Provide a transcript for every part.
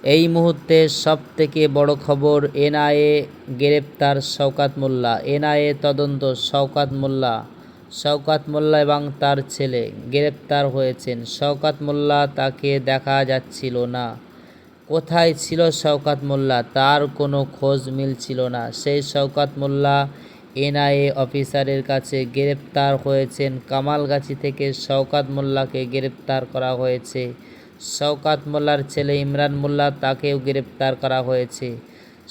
এই মুহূর্তে সবথেকে বড় খবর, এনআইএ গ্রেপ্তার শওকত মোল্লা। এনআইএ তদন্ত, শওকত মোল্লা এবং তার ছেলে গ্রেপ্তার হয়েছেন। শওকত মোল্লা, তাকে দেখা যাচ্ছিল না। কোথায় ছিল শওকত মোল্লা, তার কোনো খোঁজ মিলছিল না। সেই শওকত মোল্লা এনআইএ অফিসারের কাছে গ্রেপ্তার হয়েছেন। কামালগাছি থেকে শওকত মোল্লাকে গ্রেপ্তার করা হয়েছে। শওকত মোল্লার ছেলে ইমরান মোল্লা, তাকেও গ্রেপ্তার করা হয়েছে।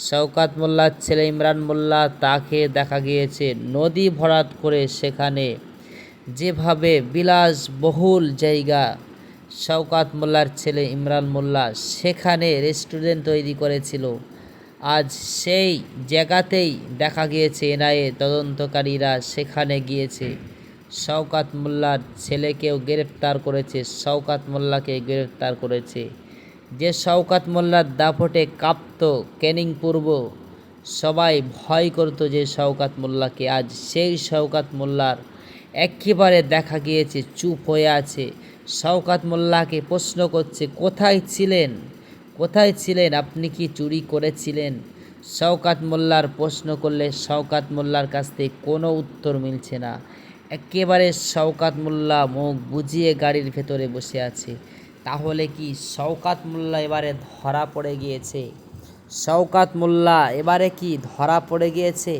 শওকত মোল্লার ছেলে ইমরান মোল্লা, তাকে দেখা গিয়েছে নদী ভরাট করে সেখানে যেভাবে বিলাসবহুল জায়গা, শওকত মোল্লার ছেলে ইমরান মোল্লা সেখানে রেস্টুরেন্ট তৈরি করেছিল। আজ সেই জায়গাতেই দেখা গিয়েছে এনআইএ তদন্তকারীরা সেখানে গিয়েছে। শওকত মোল্লার ছেলেকেও গ্রেপ্তার করেছে, শওকত মোল্লাকে গ্রেপ্তার করেছে। যে শওকত মোল্লার দাপটে কাঁপত ক্যানিং পূর্ব, সবাই ভয় করত যে শওকত মোল্লাকে, আজ সেই শওকত মোল্লার একেবারে দেখা গিয়েছে চুপ হয়ে আছে। শওকত মোল্লাকে প্রশ্ন করছে, কোথায় ছিলেন আপনি, কি চুরি করেছিলেন? শওকত মোল্লার প্রশ্ন করলে শওকত মোল্লার কাছ থেকে কোনো উত্তর মিলছে না। একেবারে শওকত মোল্লা মুখ বুজিয়ে গাড়ির ভেতরে বসে আছে। তাহলে কি শওকত মোল্লা এবারে ধরা পড়ে গিয়েছে? শওকত মোল্লা এবারে কি ধরা পড়ে গিয়েছে?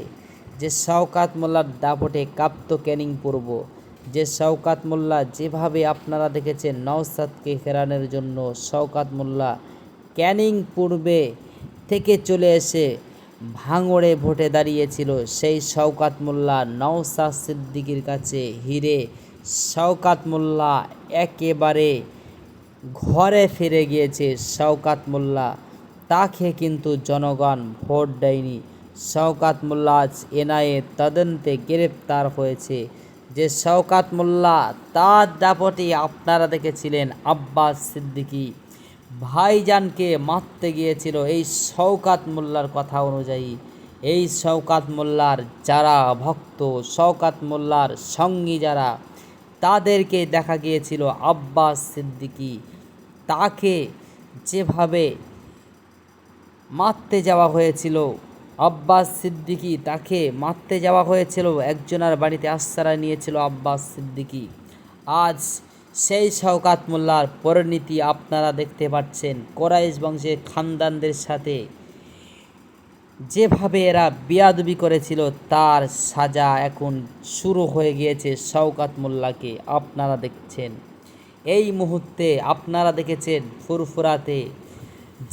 যে শওকত মোল্লার দাপটে কাঁপত ক্যানিং পূর্ব, যে শওকত মোল্লা যেভাবে আপনারা দেখেছেন নওশাদকে ফেরানোর জন্য শওকত মোল্লা ক্যানিং পূর্বে থেকে চলে এসে ভাঙড়ে ভোটে দাঁড়িয়েছিল, সেই শওকত মোল্লা নওশাদ সিদ্দিকীর কাছে হিরে শওকত মোল্লা একেবারে ঘরে ফিরে গিয়েছে। শওকত মোল্লা, তাকে কিন্তু জনগণ ভোট দেয়নি। শওকত মোল্লা আজ এনআইএ তদন্তে গ্রেপ্তার হয়েছে। যে শওকত মোল্লা, তার দাপটে আপনারা দেখেছিলেন আব্বাস সিদ্দিকী ভাইজানকে মারতে গিয়েছিল। এই শওকত মোল্লার কথা অনুযায়ী, এই শওকত মোল্লার যারা ভক্ত, শওকত মোল্লার সঙ্গী যারা, তাদেরকে দেখা গিয়েছিল আব্বাস সিদ্দিকী, তাকে যেভাবে মারতে যাওয়া হয়েছিল, আব্বাস সিদ্দিকী তাকে মারতে যাওয়া হয়েছিল, একজনের বাড়িতে আশ্রয় নিয়েছিল আব্বাস সিদ্দিকী। আজ সেই শওকত মোল্লার পরিণতি আপনারা দেখতে পাচ্ছেন। কোরাইশ বংশের খানদানদের সাথে যেভাবে এরা বেয়াদবি করেছিল, তার সাজা এখন শুরু হয়ে গিয়েছে শওকত মোল্লাকে। আপনারা দেখছেন এই মুহূর্তে, আপনারা দেখেছেন ফুরফুরাতে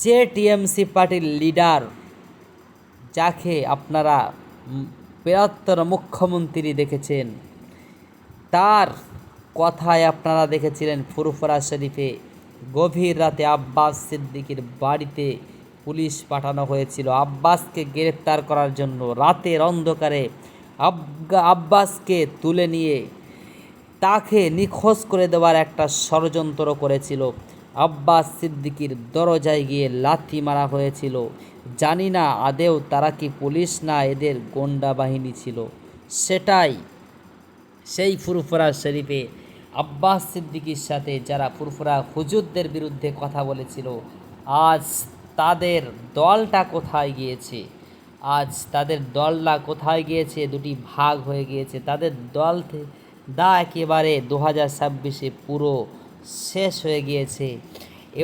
যে টিএমসি পার্টির লিডার, যাকে আপনারা বৃহত্তর মুখ্যমন্ত্রী দেখেছেন, তার কথায় আপনারা দেখেছিলেন ফুরফুরা শরীফে গভীর রাতে আব্বাস সিদ্দিকীর বাড়িতে পুলিশ পাঠানো হয়েছিল আব্বাসকে গ্রেপ্তার করার জন্য। রাতের অন্ধকারে আব্বাসকে তুলে নিয়ে তাকে নিখোঁজ করে দেওয়ার একটা ষড়যন্ত্র করেছিল। আব্বাস সিদ্দিকীর দরজায় গিয়ে লাথি মারা হয়েছিল। জানি না আদেও তারা কি পুলিশ না এদের গোন্ডা বাহিনী ছিল। সেটাই সেই ফুরফুরা শরীফে আব্বাস সিদ্দিকীর সাথে যারা ফুরফুরা হুজুরদের বিরুদ্ধে কথা বলেছিল, আজ তাদের দলটা কোথায় গিয়েছে? আজ তাদের দলটা কোথায় গিয়েছে? দুটি ভাগ হয়ে গিয়েছে। তাদের দল দা একেবারে 2026-এ পুরো শেষ হয়ে গিয়েছে।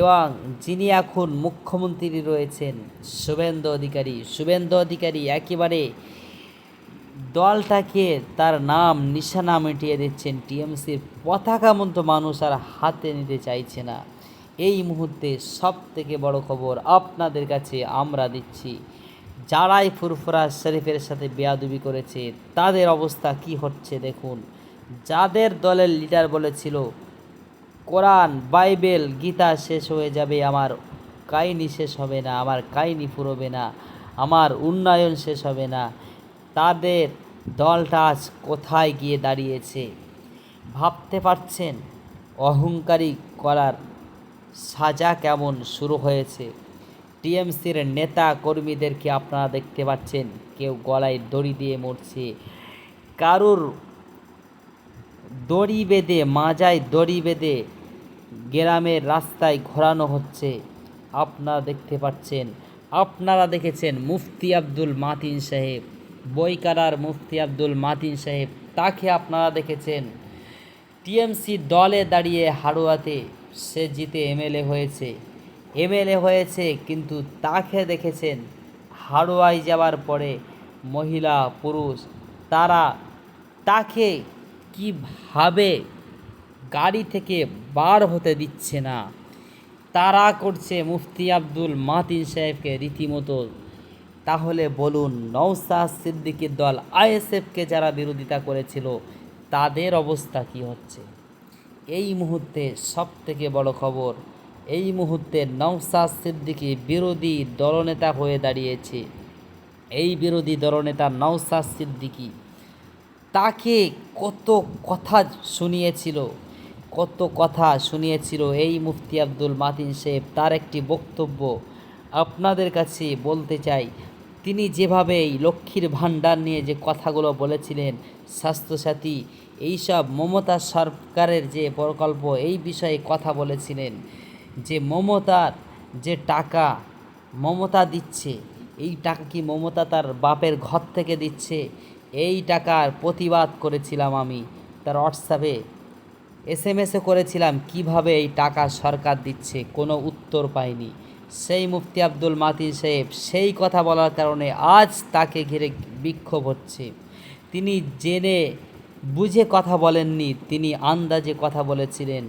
এবং যিনি এখন মুখ্যমন্ত্রী রয়েছেন শুভেন্দু অধিকারী একেবারে দলটাকে তার নাম নিশানা মিটিয়ে দিচ্ছেন। টিএমসির পতাকা মতো মানুষ আর হাতে নিতে চাইছে না। এই মুহূর্তে সবথেকে বড় খবর আপনাদের কাছে আমরা দিচ্ছি, যারাই ফুরফুরা শরীফের সাথে বেয়াদবি করেছে তাদের অবস্থা কি হচ্ছে দেখুন। যাদের দলের লিডার বলেছিল কোরআন, বাইবেল, গীতা শেষ হয়ে যাবে, আমার কাহিনী শেষ হবে না, আমার কাহিনী ফুরোবে না, আমার উন্নয়ন শেষ হবে না, তাদের দলটা আজ কোথায় গিয়ে দাঁড়িয়েছে ভাবতে পারছেন? অহংকারী করার সাজা কেমন শুরু হয়েছে। টিএমসির নেতা কর্মীদেরকে আপনারা দেখতে পাচ্ছেন, কেউ গলায় দড়ি দিয়ে মরছে, কারুর দড়ি বেঁধে, মাজায় দড়ি বেঁধে গ্রামের রাস্তায় ঘোরানো হচ্ছে। আপনারা দেখতে পাচ্ছেন, আপনারা দেখেছেন মুফতি আব্দুল মাতিন সাহেব, বইকারার মুফতি আব্দুল মাতিন সাহেব, তাকে আপনারা দেখেছেন টিএমসি দলে দাঁড়িয়ে হাড়োয়াতে সে জিতে এমএলএ হয়েছে, কিন্তু তাকে দেখেছেন হাড়োয়ায় যাওয়ার পরে মহিলা পুরুষ তারা তাকে কিভাবে গাড়ি থেকে বার হতে দিচ্ছে না, তারা করছে মুফতি আব্দুল মাতিন সাহেবকে রীতিমতো। তাহলে বলুন, নওশাদ সিদ্দিকীর দল আইএসএফকে যারা বিরোধিতা করেছিল তাদের অবস্থা কি হচ্ছে? এই মুহূর্তে সবথেকে বড় খবর, এই মুহূর্তে নওশাদ সিদ্দিকী বিরোধী দলনেতা হয়ে দাঁড়িয়েছে। এই বিরোধী দলনেতা নওশাদ সিদ্দিকী তাকে কত কথা শুনিয়েছিল এই মুফতি আব্দুল মাতিন সাহেব। তার একটি বক্তব্য আপনাদের কাছে বলতে চাই। তিনি যেভাবে এই লক্ষ্মীর ভাণ্ডার নিয়ে যে কথাগুলো বলেছিলেন, স্বাস্থ্যসাথী, এইসব মমতা সরকারের যে প্রকল্প, এই বিষয়ে কথা বলেছিলেন যে মমতার যে টাকা মমতা দিচ্ছে, এই টাকা কি মমতা তার বাপের ঘর থেকে দিচ্ছে? এই টাকার প্রতিবাদ করেছিলাম আমি, তার হোয়াটসঅ্যাপে এসএমএসও করেছিলাম কিভাবে এই টাকা সরকার দিচ্ছে, কোনো উত্তর পাইনি। সেই মুফতি আব্দুল মাতিন সাহেব সেই কথা বলার কারণে আজ তাকে ঘিরে বিক্ষোভ হচ্ছে। তিনি জেনে বুঝে কথা বলেননি, তিনি আন্দাজে কথা বলেছিলেন।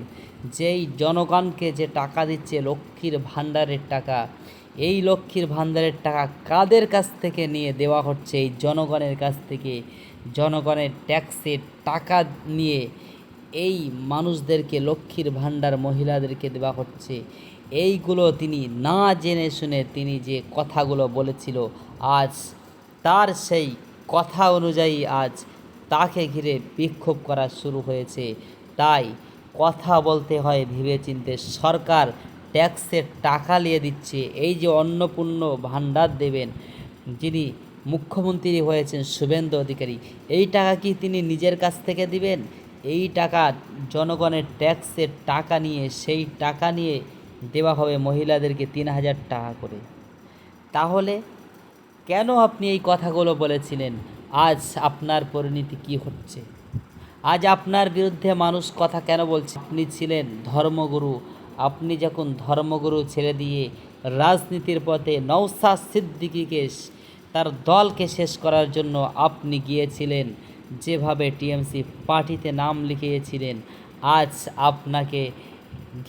যেই জনগণকে যে টাকা দিচ্ছে লক্ষ্মীর ভাণ্ডারের টাকা, এই লক্ষ্মীর ভাণ্ডারের টাকা কাদের কাছ থেকে নিয়ে দেওয়া হচ্ছে? এই জনগণের কাছ থেকে, জনগণের ট্যাক্সের টাকা নিয়ে এই মানুষদেরকে লক্ষ্মীর ভাণ্ডার মহিলাদেরকে দেওয়া হচ্ছে। এইগুলো তিনি না জেনে শুনে তিনি যে কথাগুলো বলেছিল, আজ তার সেই কথা অনুযায়ী আজ তাকে ঘিরে বিক্ষোভ করা শুরু হয়েছে। তাই কথা বলতে হয় ভেবেচিন্তে। সরকার ট্যাক্সের টাকা নিয়ে দিচ্ছে, এই যে অন্নপূর্ণ ভাণ্ডার দেবেন, যিনি মুখ্যমন্ত্রী হয়েছেন শুভেন্দু অধিকারী, এই টাকা কি তিনি নিজের কাছ থেকে দিবেন? এই টাকা জনগণের ট্যাক্সের টাকা নিয়ে, সেই টাকা নিয়ে দেওয়া হবে মহিলাদেরকে 3,000 টাকা করে। তাহলে কেন আপনি এই কথাগুলো বলেছিলেন? আজ আপনার পরিণতি কি হচ্ছে? আজ আপনার বিরুদ্ধে মানুষ কথা কেন বলছে? আপনি ছিলেন ধর্মগুরু, আপনি যখন ধর্মগুরু ছেড়ে দিয়ে রাজনীতির পথে নওশাদ সিদ্দিকীকে তার দলকে শেষ করার জন্য আপনি গিয়েছিলেন, যেভাবে টিএমসি পার্টিতে নাম লিখিয়েছিলেন, আজ আপনাকে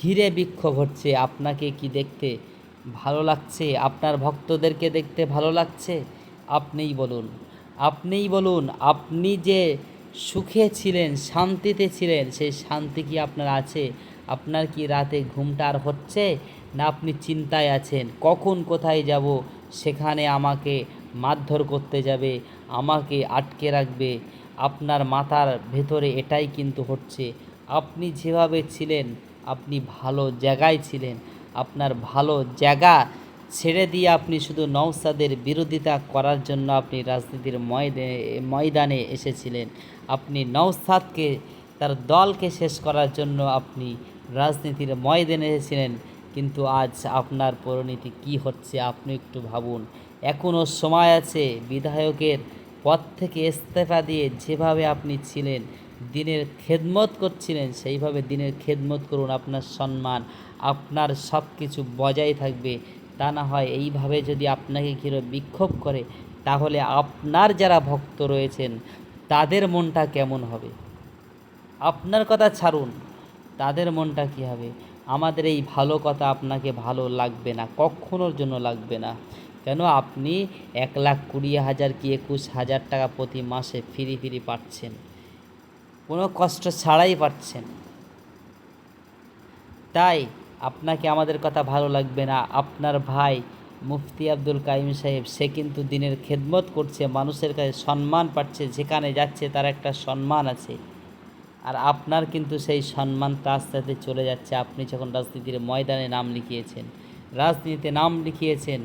ঘিরে বিক্ষোভ হচ্ছে। আপনাকে কি দেখতে ভালো লাগছে? আপনার ভক্তদেরকে দেখতে ভালো লাগছে? আপনিই বলুন, আপনি যে সুখে ছিলেন, শান্তিতে ছিলেন, সেই শান্তি কি আপনার আছে? আপনার কি রাতে ঘুমটা আর হচ্ছে? না আপনি চিন্তায় আছেন, কখন কোথায় যাব, সেখানে আমাকে মারধর করতে যাবে, আমাকে আটকে রাখবে? আপনার মাথার ভেতরে এটাই কিন্তু হচ্ছে। আপনি যেভাবে ছিলেন, আপনি ভালো জায়গায় ছিলেন, আপনার ভালো জায়গা ছেড়ে দিয়ে আপনি শুধু নওশাদের বিরোধিতা করার জন্য আপনি রাজনীতির ময়দানে এসেছিলেন। আপনি নওশাদকে, তার দলকে শেষ করার জন্য আপনি রাজনীতির ময়দানে এসেছিলেন। কিন্তু আজ আপনার পরিণতি কি হচ্ছে আপনি একটু ভাবুন। এখনও সময় আছে। বিধায়কের পদ থেকে ইস্তফা দিয়ে যেভাবে আপনি ছিলেন, দিনের খেদমত করছিলেন, সেইভাবে দিনের খেদমত করুন। আপনার সম্মান, আপনার সব কিছু বজায় থাকবে। তা না হয় এইভাবে যদি আপনাকে ঘিরে বিক্ষোভ করে, তাহলে আপনার যারা ভক্ত রয়েছেন তাদের মনটা কেমন হবে? আপনার কথা ছাড়ুন, তাদের মনটা কী হবে? আমাদের এই ভালো কথা আপনাকে ভালো লাগবে না, কখনোর জন্য লাগবে না। কেন? আপনি 1,20,000 কি 21,000 টাকা প্রতি মাসে ফ্রি পাচ্ছেন, কোনো কষ্ট ছাড়াই পাচ্ছেন। তাই আপনাকে আমাদের কথা ভালো লাগবে না। আপনার ভাই মুফতি আব্দুল কাইম সাহেব, সে কিন্তু দিনের খেদমত করছে, মানুষের কাছে সম্মান পাচ্ছে, যেখানে যাচ্ছে তার একটা সম্মান আছে। আর আপনার কিন্তু সেই সম্মানটা আস্তে আস্তে চলে যাচ্ছে। আপনি যখন রাজনীতির ময়দানে রাজনীতিতে নাম লিখিয়েছেন,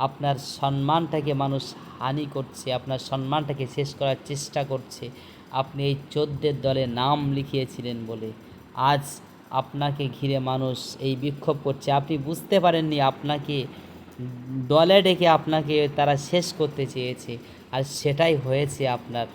আপনার সম্মানটাকে মানুষ হানি করছে, আপনার সম্মানটাকে শেষ করার চেষ্টা করছে। আপনি এই 14 দলে নাম লিখিয়েছিলেন বলে আজ আপনাকে ঘিরে মানুষ এই বিক্ষোভ করছে। আপনি বুঝতে পারেননি আপনাকে দলে ডেকে আপনাকে তারা শেষ করতে চেয়েছে, আর সেটাই হয়েছে আপনার।